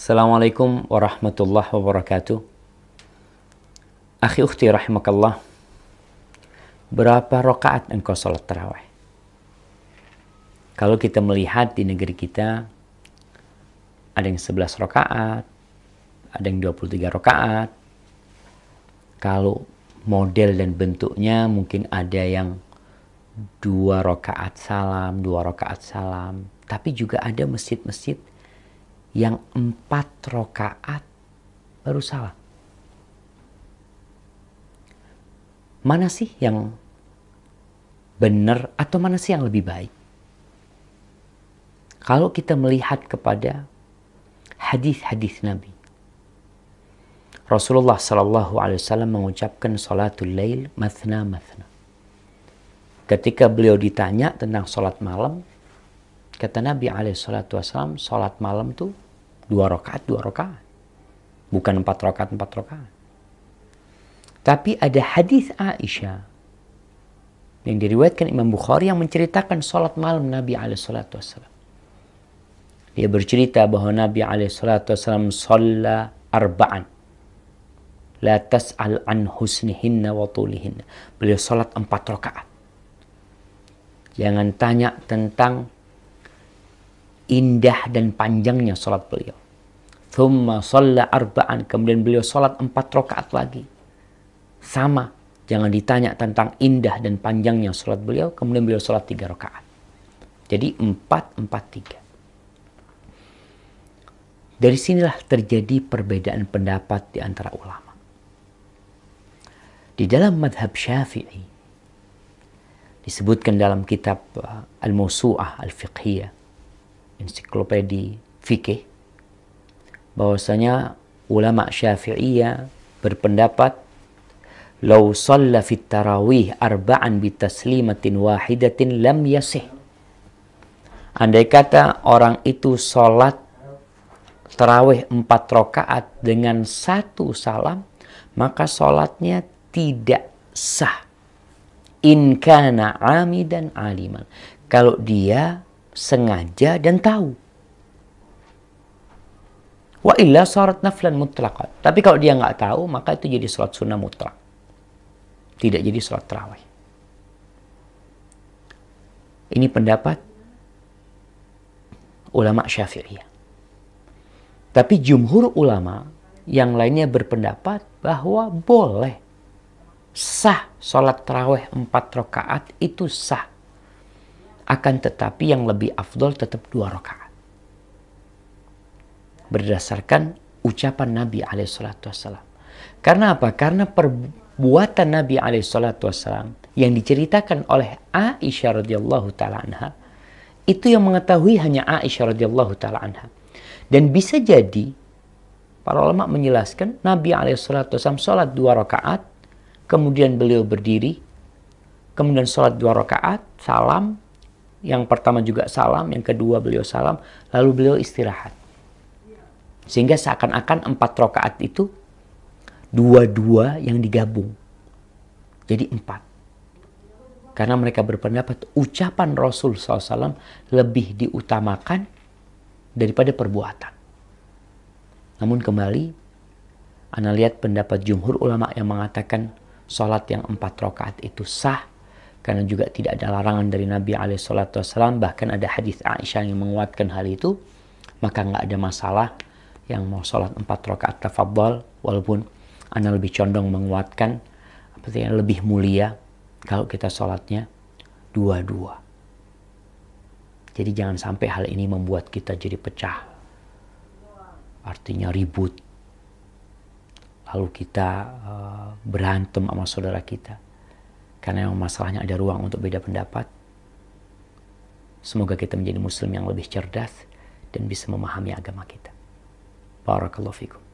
Assalamualaikum warahmatullahi wabarakatuh. Akhi ukhti rahimakallah. Berapa rakaat engkau salat tarawih? Kalau kita melihat di negeri kita, ada yang 11 rakaat, ada yang 23 rakaat. Kalau model dan bentuknya mungkin ada yang 2 rakaat salam, 2 rakaat salam. Tapi juga ada masjid-masjid yang 4 rakaat baru salam. Mana sih yang benar atau mana sih yang lebih baik? Kalau kita melihat kepada hadis-hadis Nabi, Rasulullah Sallallahu Alaihi Wasallam mengucapkan salatul lail mathna mathna. Ketika beliau ditanya tentang salat malam, kata Nabi Alaihi Wasallam, salat malam tuh 2 rakaat, 2 rakaat, bukan 4 rakaat, 4 rakaat. Tapi ada hadis Aisyah yang diriwayatkan Imam Bukhari yang menceritakan salat malam Nabi Alaihi Wasallam. Dia bercerita bahwa Nabi Alaihi Wasallam shalla arba'an. La tas'al an husnihinna wa tulihinna. Beliau salat 4 rakaat. Jangan tanya tentang indah dan panjangnya salat beliau. Thumma shalla arba'an. Kemudian beliau salat 4 rakaat lagi. Sama. Jangan ditanya tentang indah dan panjangnya salat beliau. Kemudian beliau salat 3 rakaat. Jadi 4, 4, 3. Dari sinilah terjadi perbedaan pendapat di antara ulama. Di dalam madhab Syafi'i, disebutkan dalam kitab Al-Mawsu'ah Al-Fiqhiyah, ensiklopedi fikih, bahwasanya ulama Syafi'iyah berpendapat law shalla fit tarawih arba'an bi taslimatin wahidatin lam yasih. Andai kata orang itu salat tarawih 4 rakaat dengan 1 salam, maka salatnya tidak sah. In kana amidan aliman. Kalau dia sengaja dan tahu. Wa illa sarat naflan mutlaqan. Tapi kalau dia nggak tahu, maka itu jadi salat sunnah mutlak. Tidak jadi salat tarawih. Ini pendapat ulama Syafi'iyah. Tapi jumhur ulama yang lainnya berpendapat bahwa boleh, sah salat tarawih 4 rakaat itu sah. Akan tetapi yang lebih afdol tetap 2 rakaat. Berdasarkan ucapan Nabi SAW. Karena apa? Karena perbuatan Nabi SAW yang diceritakan oleh Aisyah radhiyallahu taala anha, itu yang mengetahui hanya Aisyah radhiyallahu taala anha. Dan bisa jadi para ulama menjelaskan Nabi SAW sholat 2 rakaat, kemudian beliau berdiri, kemudian sholat 2 rakaat, salam, yang pertama juga salam, yang kedua beliau salam, lalu beliau istirahat. Sehingga seakan-akan 4 rakaat itu dua-dua yang digabung. Jadi 4. Karena mereka berpendapat ucapan Rasul SAW lebih diutamakan daripada perbuatan. Namun kembali, Anda lihat pendapat jumhur ulama yang mengatakan sholat yang 4 rakaat itu sah, karena juga tidak ada larangan dari Nabi SAW, bahkan ada hadis Aisyah yang menguatkan hal itu, maka nggak ada masalah yang mau sholat 4 rakaat tafadhal, walaupun Anda lebih condong menguatkan artinya lebih mulia kalau kita sholatnya 2-2. Jadi jangan sampai hal ini membuat kita jadi pecah. Artinya ribut. Lalu kita berantem sama saudara kita. Karena yang masalahnya ada ruang untuk beda pendapat. Semoga kita menjadi muslim yang lebih cerdas dan bisa memahami agama kita. Barakallahu fikum.